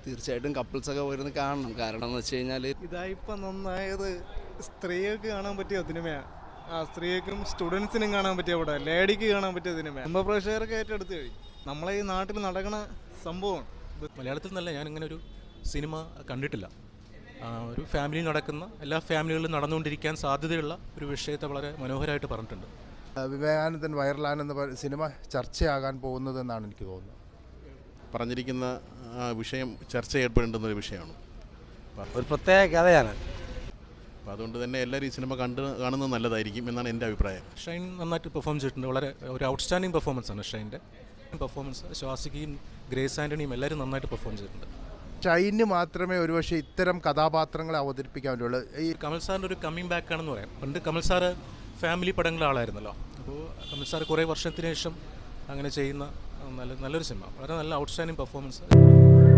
തീർച്ചയായിട്ടും കപ്പിൾസൊക്കെ പോയിരുന്ന് കാണണം. കാരണം എന്ന് വെച്ച് കഴിഞ്ഞാൽ ഇതായിപ്പോൾ നന്നായത് സ്ത്രീകൾക്ക് കാണാൻ പറ്റിയ സിനിമയാണ്. സ്ത്രീകൾക്കും സ്റ്റുഡൻസിനും കാണാൻ പറ്റിയ പടം, ലേഡിക്ക് കാണാൻ പറ്റിയ സിനിമ. കുടുംബ പ്രേക്ഷകർക്ക് ഏറ്റെടുത്ത് കഴിഞ്ഞു. നമ്മളെ ഈ നാട്ടിൽ നടക്കണ സംഭവമാണ്. മലയാളത്തിൽ നിന്നല്ല ഞാനിങ്ങനെ ഒരു സിനിമ കണ്ടിട്ടില്ല. ഒരു ഫാമിലി നടക്കുന്ന, എല്ലാ ഫാമിലികളിലും നടന്നുകൊണ്ടിരിക്കാൻ സാധ്യതയുള്ള ഒരു വിഷയത്തെ വളരെ മനോഹരമായിട്ട് പറഞ്ഞിട്ടുണ്ട്. വിവേകാനന്ദൻ വൈറലാനെന്ന സിനിമ ചർച്ചയാകാൻ പോകുന്നതെന്നാണ് എനിക്ക് തോന്നുന്നത്. പറഞ്ഞിരിക്കുന്ന വിഷയം ചർച്ച ചെയ്യപ്പെടേണ്ടുന്നൊരു വിഷയമാണ്. ഒരു പ്രത്യേക കഥയാണ്. അപ്പോൾ അതുകൊണ്ട് തന്നെ എല്ലാവരും ഈ സിനിമ കാണുന്നത് നല്ലതായിരിക്കും എന്നാണ് എൻ്റെ അഭിപ്രായം. ഷൈൻ നന്നായിട്ട് പെർഫോം ചെയ്തിട്ടുണ്ട്. വളരെ ഒരു ഔട്ട്സ്റ്റാൻഡിങ് പെർഫോമൻസ് ആണ് ഷൈൻ്റെ പെർഫോമൻസ്. ശ്വാസികയും ഗ്രേസ് ആൻ്റണിയും എല്ലാവരും നന്നായിട്ട് പെർഫോം ചെയ്തിട്ടുണ്ട്. ഷൈന് മാത്രമേ ഒരുപക്ഷെ ഇത്തരം കഥാപാത്രങ്ങളെ അവതരിപ്പിക്കാൻ പറ്റുള്ളൂ. ഈ കമൽ സാറിൻ്റെ ഒരു കമ്മിങ് ബാക്ക് ആണെന്ന് പറയാം. പണ്ട് കമൽ സാറ് ഫാമിലി പടങ്ങളുടെ ആളായിരുന്നല്ലോ. അപ്പോൾ കമൽ സാർ കുറേ വർഷത്തിന് ശേഷം അങ്ങനെ ചെയ്യുന്ന നല്ലൊരു സിനിമ. വളരെ നല്ല ഔട്ട്സ്റ്റാൻഡിങ് പെർഫോമൻസ്.